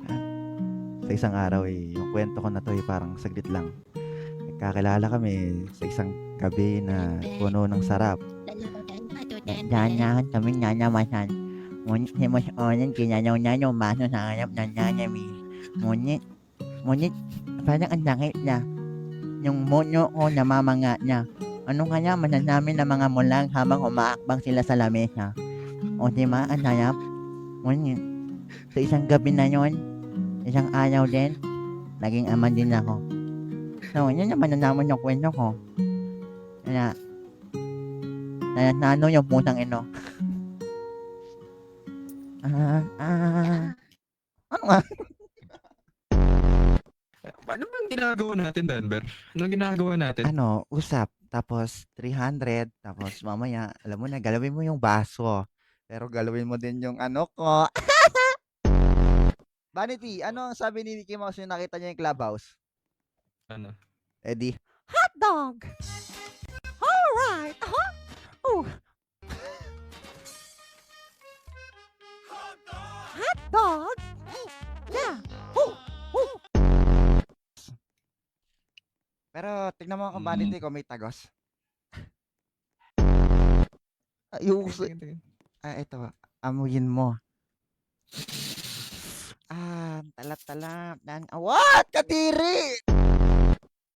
Ah, sa isang araw yung kwento ko na to parang saglit lang. Nagkakilala kami sa isang gabi na puno ng sarap. Danyahan kami nanamasan. Ngunit si Mas Onan ginanaw-nanaw maso sa harap ng nanami. Ngunit, ngunit, parang ang langit na. Yung mono ko namamanga na. Ano kaya masasabi ng mga mulang habang umaakbang sila sa lamesa? O di ba, ang sarap? Ngunit, sa isang gabi na yon, isang araw din, naging ama din ako. So, yun naman ang naman yung kwento ko. Na, na yung putang ino. Ano nga? Paano ba yung ginagawa natin, Denver? Anong ginagawa natin? Ano, usap, tapos 300, tapos mamaya, alam mo na, galawin mo yung baso. Pero galawin mo din yung ano ko. Vanity, ano ang sabi ni Mickey Mouse yung nakita niya yung clubhouse? Ano? Eddie, hotdog! Alright! Oh, hotdog? Yeah! Oh, oh. Pero tignan mo kung Vanity ko may tagos. Ayoko sa... Tingin. ito. Amuyin mo. Talat-talat. What? Kadiri!